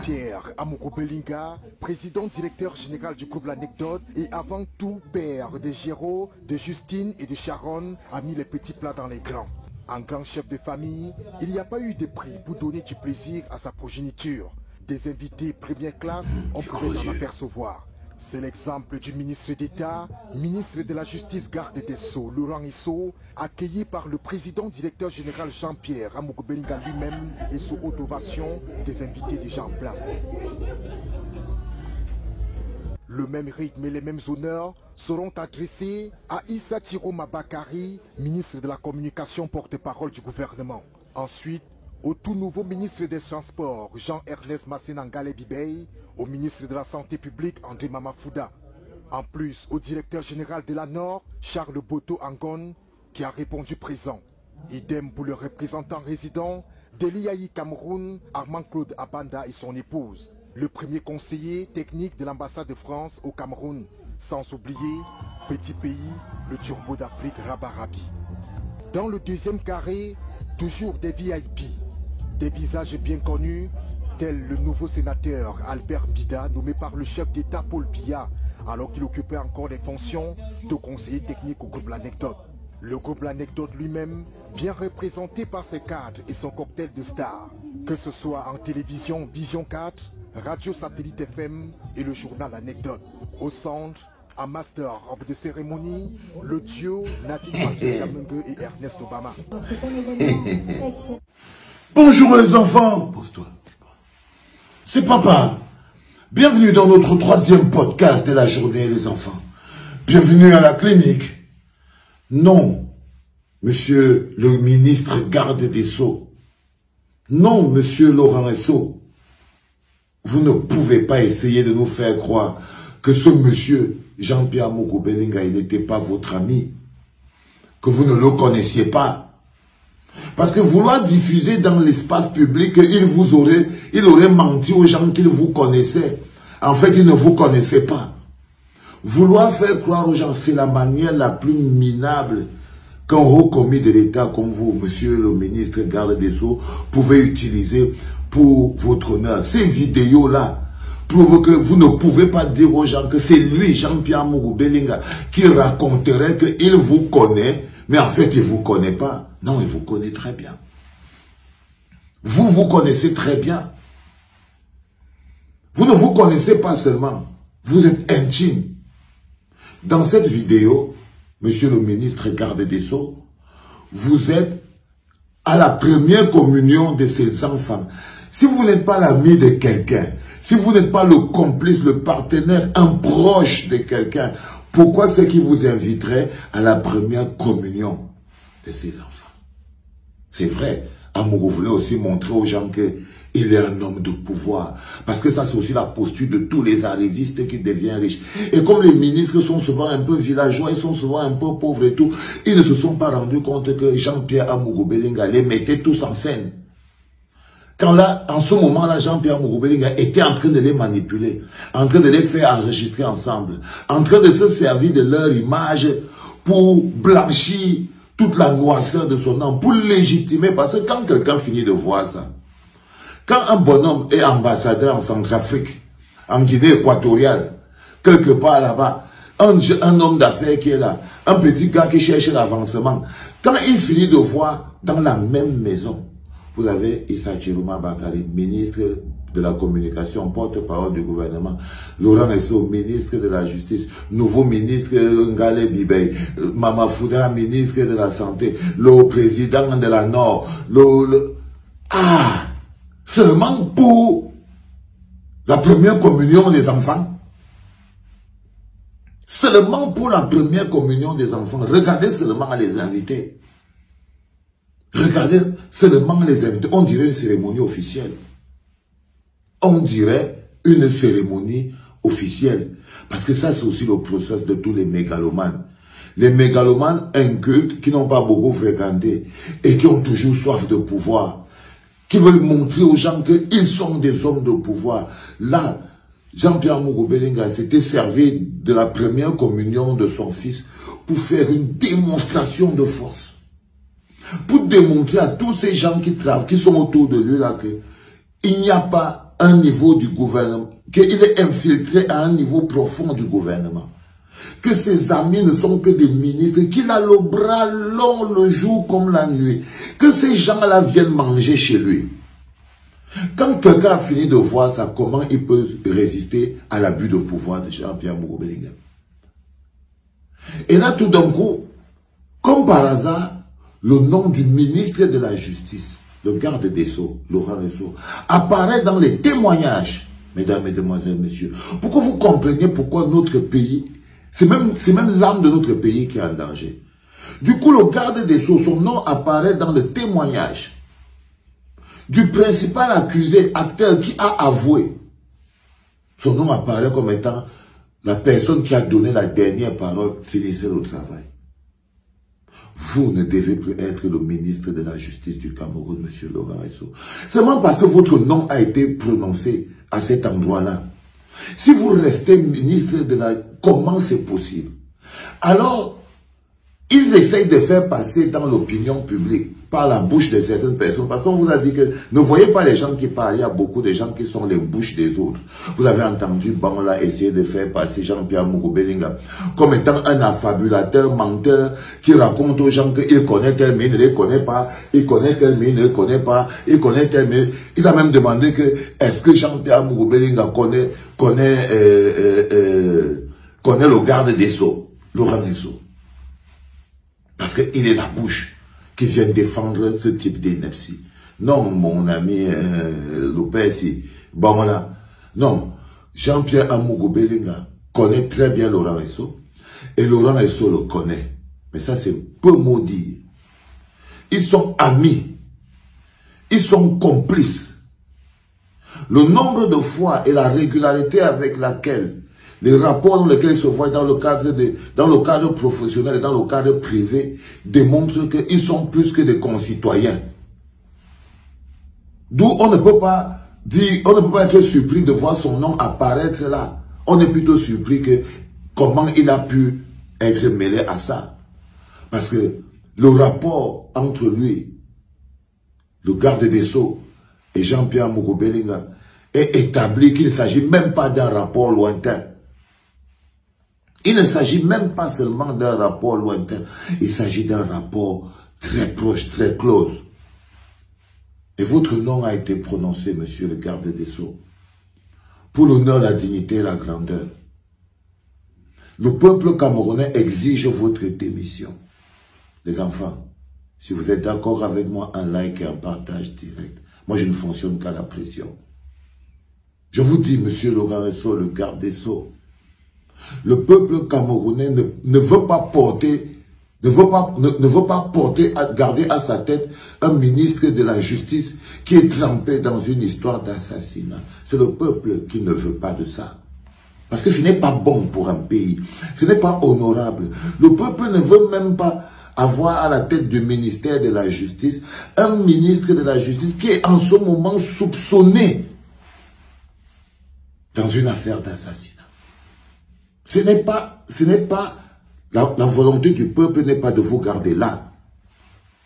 Jean-Pierre Amogo-Belinga, président directeur général du groupe L'Anecdote et avant tout père de Géraud, de Justine et de Sharon, a mis les petits plats dans les grands. En grand chef de famille, il n'y a pas eu de prix pour donner du plaisir à sa progéniture. Des invités première classe, on pouvait en apercevoir. C'est l'exemple du ministre d'État, ministre de la Justice, garde des Sceaux, Laurent Esso, accueilli par le président directeur général Jean-Pierre Amogo-Belinga lui-même et sous haute ovation des invités déjà en place. Le même rythme et les mêmes honneurs seront adressés à Issa Tiroma Bakari, ministre de la Communication, porte-parole du gouvernement. Ensuite, au tout nouveau ministre des Transports, Jean-Ernest Massénangale Bibey, au ministre de la Santé publique, André Mamafouda. En plus, au directeur général de la Nord, Charles Boto Angon, qui a répondu présent. Idem pour le représentant résident de l'IAI Cameroun, Armand-Claude Abanda et son épouse. Le premier conseiller technique de l'ambassade de France au Cameroun. Sans oublier, petit pays, le turbo d'Afrique Rabarabi. Dans le deuxième carré, toujours des VIP. Des visages bien connus, tels le nouveau sénateur Albert Bida, nommé par le chef d'État Paul Biya, alors qu'il occupait encore les fonctions de conseiller technique au groupe L'Anecdote. Le groupe L'Anecdote lui-même, bien représenté par ses cadres et son cocktail de stars, que ce soit en télévision Vision 4, Radio Satellite FM et le journal L'Anecdote. Au centre, en master of the cérémonie, le duo Nadine Patricia Mungue et Ernest Obama. Bonjour les enfants. Pose-toi. C'est papa. Bienvenue dans notre troisième podcast de la journée les enfants. Bienvenue à la clinique. Non, monsieur le ministre garde des Sceaux. Non, monsieur Laurent Esso. Vous ne pouvez pas essayer de nous faire croire que ce monsieur Jean-Pierre Amogo-Belinga, il n'était pas votre ami. Que vous ne le connaissiez pas. Parce que vouloir diffuser dans l'espace public, il aurait menti aux gens qu'il vous connaissait. En fait, il ne vous connaissait pas. Vouloir faire croire aux gens, c'est la manière la plus minable qu'un haut commis de l'État comme vous, monsieur le ministre garde des Sceaux, pouvait utiliser pour votre honneur. Ces vidéos-là prouvent que vous ne pouvez pas dire aux gens que c'est lui, Jean-Pierre Amogo-Belinga, qui raconterait qu'il vous connaît, mais en fait, il ne vous connaît pas. Non, il vous connaît très bien. Vous, vous connaissez très bien. Vous ne vous connaissez pas seulement, vous êtes intime. Dans cette vidéo, monsieur le ministre garde des Sceaux, vous êtes à la première communion de ses enfants. Si vous n'êtes pas l'ami de quelqu'un, si vous n'êtes pas le complice, le partenaire, un proche de quelqu'un, pourquoi c'est qu'il vous inviterait à la première communion de ses enfants? C'est vrai, Amogo voulait aussi montrer aux gens qu'il est un homme de pouvoir. Parce que ça, c'est aussi la posture de tous les arrivistes qui deviennent riches. Et comme les ministres sont souvent un peu villageois, ils sont souvent un peu pauvres et tout, ils ne se sont pas rendus compte que Jean-Pierre Amogo-Belinga les mettait tous en scène. Quand là, en ce moment-là, Jean-Pierre Amogo-Belinga était en train de les manipuler, en train de les faire enregistrer ensemble, en train de se servir de leur image pour blanchir toute la noirceur de son âme, pour légitimer, parce que quand quelqu'un finit de voir ça, quand un bonhomme est ambassadeur en Centrafrique, en Guinée équatoriale, quelque part là-bas, un homme d'affaires qui est là, un petit gars qui cherche l'avancement, quand il finit de voir dans la même maison, vous avez Issa Tiroma Bakari, ministre de la Communication, porte-parole du gouvernement, Laurent Esso, ministre de la Justice, nouveau ministre Ngale Bibey, Mamafouda, ministre de la Santé, le président de la Nord, seulement pour la première communion des enfants. Seulement pour la première communion des enfants. Regardez seulement les invités. Regardez seulement les invités. On dirait une cérémonie officielle. On dirait une cérémonie officielle. Parce que ça, c'est aussi le processus de tous les mégalomanes. Les mégalomanes incultes qui n'ont pas beaucoup fréquenté et qui ont toujours soif de pouvoir, qui veulent montrer aux gens qu'ils sont des hommes de pouvoir. Là, Jean-Pierre Amogo-Belinga s'était servi de la première communion de son fils pour faire une démonstration de force. Pour démontrer à tous ces gens qui sont autour de lui là qu'il n'y a pas un niveau du gouvernement, qu'il est infiltré à un niveau profond du gouvernement, que ses amis ne sont que des ministres, qu'il a le bras long le jour comme la nuit, que ces gens-là viennent manger chez lui. Quand quelqu'un a fini de voir ça, comment il peut résister à l'abus de pouvoir de Jean-Pierre Mogo-Belinga? Et là, tout d'un coup, comme par hasard, le nom du ministre de la Justice, le garde des Sceaux, Laurent Esso, apparaît dans les témoignages, mesdames, mesdemoiselles, messieurs. Pour que vous compreniez pourquoi notre pays, c'est même l'âme de notre pays qui est en danger. Du coup, le garde des Sceaux, son nom apparaît dans le témoignage du principal accusé, acteur qui a avoué. Son nom apparaît comme étant la personne qui a donné la dernière parole, finissez le travail. Vous ne devez plus être le ministre de la Justice du Cameroun, monsieur Laurent Esso. Seulement parce que votre nom a été prononcé à cet endroit-là. Si vous restez ministre de la... Comment c'est possible? Alors, ils essayent de faire passer dans l'opinion publique, par la bouche de certaines personnes, parce qu'on vous a dit que ne voyez pas les gens qui parlent, il y a beaucoup de gens qui sont les bouches des autres. Vous avez entendu Bangla essayer de faire passer Jean-Pierre Mogo-Belinga comme étant un affabulateur, menteur, qui raconte aux gens qu'il connaît tel, mais il ne les connaît pas, il connaît tel, mais il ne les connaît pas, il connaît tel, mais... Il a même demandé que, est-ce que Jean-Pierre Mogo-Belinga connaît le garde des Sceaux, Laurent Esso. Parce qu'il est la bouche qui vient défendre ce type d'ineptie. Non, mon ami Lopez, bon voilà. Non, Jean-Pierre Mogo-Belinga connaît très bien Laurent Esso. Et Laurent Esso le connaît. Mais ça, c'est peu maudit. Ils sont amis. Ils sont complices. Le nombre de fois et la régularité avec laquelle les rapports dans lesquels ils se voient dans le cadre professionnel et dans le cadre privé démontrent qu'ils sont plus que des concitoyens. D'où on ne peut pas dire, on ne peut pas être surpris de voir son nom apparaître là. On est plutôt surpris que comment il a pu être mêlé à ça. Parce que le rapport entre lui, le garde des Sceaux et Jean-Pierre Mogo-Belinga est établi qu'il ne s'agit même pas d'un rapport lointain. Il ne s'agit même pas seulement d'un rapport lointain, il s'agit d'un rapport très proche, très close. Et votre nom a été prononcé, monsieur le garde des Sceaux, pour l'honneur, la dignité et la grandeur. Le peuple camerounais exige votre démission. Les enfants, si vous êtes d'accord avec moi, un like et un partage direct. Moi, je ne fonctionne qu'à la pression. Je vous dis, monsieur Laurent Esso, le garde des Sceaux, le peuple camerounais ne veut pas garder à sa tête un ministre de la Justice qui est trempé dans une histoire d'assassinat. C'est le peuple qui ne veut pas de ça. Parce que ce n'est pas bon pour un pays. Ce n'est pas honorable. Le peuple ne veut même pas avoir à la tête du ministère de la Justice un ministre de la Justice qui est en ce moment soupçonné dans une affaire d'assassinat. Ce n'est pas la volonté du peuple n'est pas de vous garder là.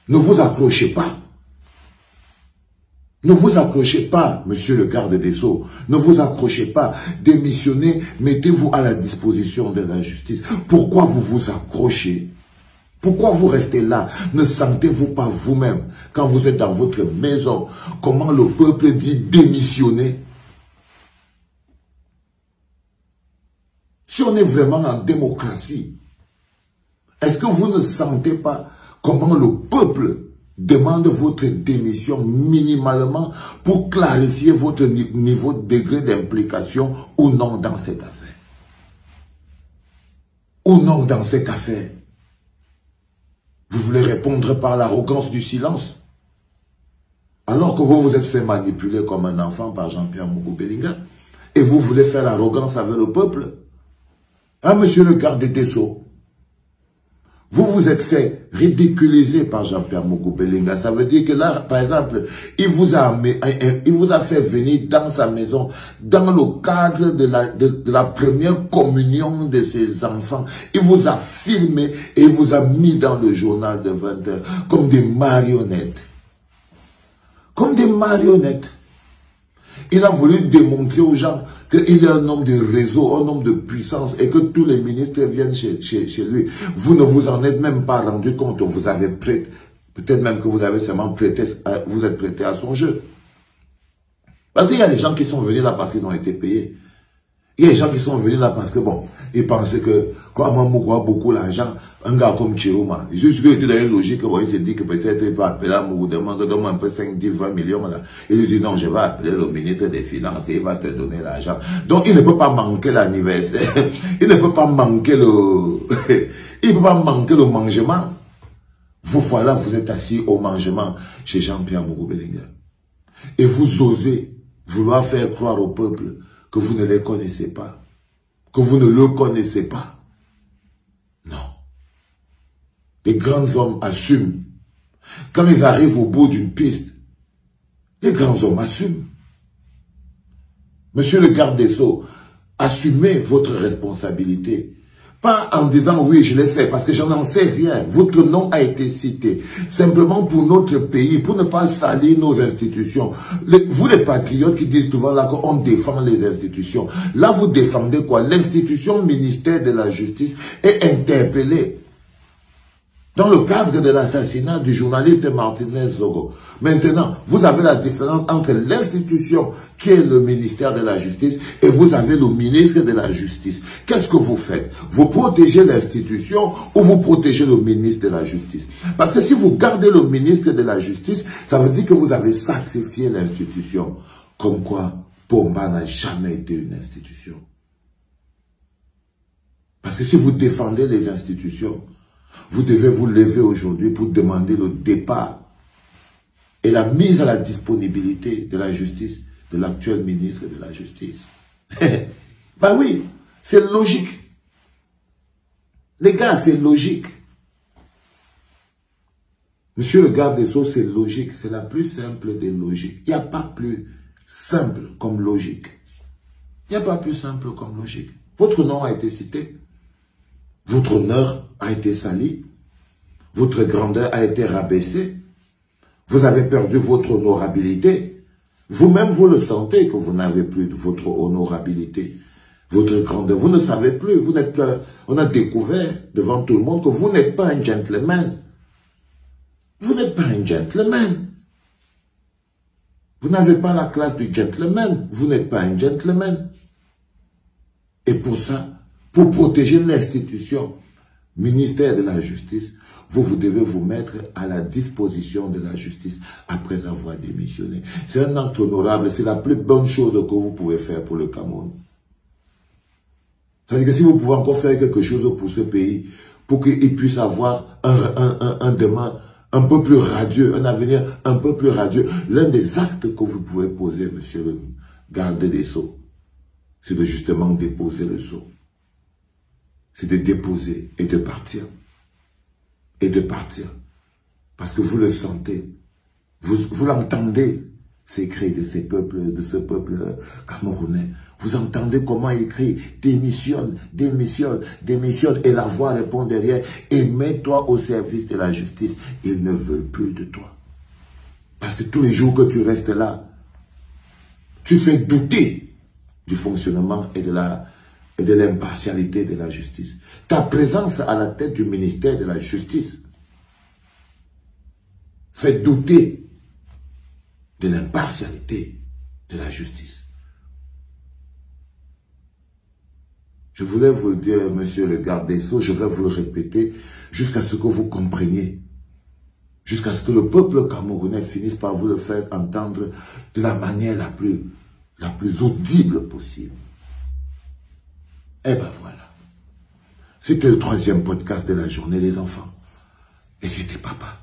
Ne vous accrochez pas. Ne vous accrochez pas, monsieur le garde des Sceaux. Ne vous accrochez pas. Démissionnez, mettez-vous à la disposition de la justice. Pourquoi vous vous accrochez? Pourquoi vous restez là? Ne sentez-vous pas vous-même, quand vous êtes dans votre maison, comment le peuple dit démissionner? Si on est vraiment en démocratie, est-ce que vous ne sentez pas comment le peuple demande votre démission minimalement pour clarifier votre niveau de degré d'implication ou non dans cette affaire? Ou non dans cette affaire? Vous voulez répondre par l'arrogance du silence? Alors que vous vous êtes fait manipuler comme un enfant par Jean-Pierre Mogo-Belinga et vous voulez faire l'arrogance avec le peuple? Hein, monsieur le garde des Sceaux? Vous vous êtes fait ridiculiser par Jean-Pierre Mogo-Belinga. Ça veut dire que là, par exemple, il vous a fait venir dans sa maison, dans le cadre de la première communion de ses enfants. Il vous a filmé et il vous a mis dans le journal de 20 heures comme des marionnettes. Comme des marionnettes. Il a voulu démontrer aux gens qu'il est un homme de réseau, un homme de puissance et que tous les ministres viennent chez lui. Vous ne vous en êtes même pas rendu compte. Vous avez prêté, peut-être même que vous avez seulement prêté, vous êtes prêté à son jeu. Parce qu'il y a des gens qui sont venus là parce qu'ils ont été payés. Il y a des gens qui sont venus là parce que, bon, ils pensaient que, comme Moukou a beaucoup l'argent, un gars comme Chiroma, juste qu'il était dans une logique, bon, il s'est dit que peut-être il peut appeler à Moukou, donne-moi un peu 5, 10, 20 millions, là. Il lui dit non, je vais appeler le ministre des Finances et il va te donner l'argent. Donc, il ne peut pas manquer l'anniversaire. Il ne peut pas manquer il ne peut pas manquer le mangement. Vous voilà, vous êtes assis au mangement chez Jean-Pierre Moukou-Bellinga. Et vous osez vouloir faire croire au peuple que vous ne les connaissez pas, que vous ne le connaissez pas. Non. Les grands hommes assument. Quand ils arrivent au bout d'une piste, les grands hommes assument. Monsieur le garde des Sceaux, assumez votre responsabilité. Pas en disant oui, je l'ai fait, parce que je n'en sais rien. Votre nom a été cité. Simplement pour notre pays, pour ne pas salir nos institutions. Vous les patriotes qui disent souvent là qu'on défend les institutions. Là, vous défendez quoi? L'institution ministère de la Justice est interpellée dans le cadre de l'assassinat du journaliste Martinez Zogo. Maintenant, vous avez la différence entre l'institution qui est le ministère de la Justice et vous avez le ministre de la Justice. Qu'est-ce que vous faites? Vous protégez l'institution ou vous protégez le ministre de la Justice? Parce que si vous gardez le ministre de la Justice, ça veut dire que vous avez sacrifié l'institution. Comme quoi, Pomba n'a jamais été une institution. Parce que si vous défendez les institutions, vous devez vous lever aujourd'hui pour demander le départ et la mise à la disponibilité de la justice de l'actuel ministre de la Justice. Ben oui, c'est logique. Les gars, c'est logique. Monsieur le garde des Sceaux, c'est logique. C'est la plus simple des logiques. Il n'y a pas plus simple comme logique. Il n'y a pas plus simple comme logique. Votre nom a été cité. Votre honneur a été sali. Votre grandeur a été rabaissée. Vous avez perdu votre honorabilité. Vous-même, vous le sentez que vous n'avez plus de votre honorabilité, votre grandeur. Vous ne savez plus. Vous n'êtes plus. On a découvert devant tout le monde que vous n'êtes pas un gentleman. Vous n'êtes pas un gentleman. Vous n'avez pas la classe du gentleman. Vous n'êtes pas un gentleman. Et pour ça, pour protéger l'institution, ministère de la Justice, vous devez vous mettre à la disposition de la justice après avoir démissionné. C'est un acte honorable, c'est la plus bonne chose que vous pouvez faire pour le Cameroun. C'est-à-dire que si vous pouvez encore faire quelque chose pour ce pays, pour qu'il puisse avoir un demain un peu plus radieux, un avenir un peu plus radieux, l'un des actes que vous pouvez poser, monsieur le garde des Sceaux, c'est de justement déposer le sceau. C'est de déposer et de partir. Et de partir. Parce que vous le sentez. Vous l'entendez, ces cris de ce peuple camerounais. Vous entendez comment il crie, démissionne, démissionne, démissionne. Et la voix répond derrière, et mets-toi au service de la justice. Ils ne veulent plus de toi. Parce que tous les jours que tu restes là, tu fais douter du fonctionnement et de l'impartialité de la justice. Ta présence à la tête du ministère de la Justice fait douter de l'impartialité de la justice. Je voulais vous le dire, monsieur le garde des Sceaux, je vais vous le répéter jusqu'à ce que vous compreniez, jusqu'à ce que le peuple camerounais finisse par vous le faire entendre de la manière la plus audible possible. Et ben voilà. C'était le 3e podcast de la journée, les enfants. Et c'était papa.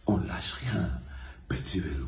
On lâche rien. Petit vélo.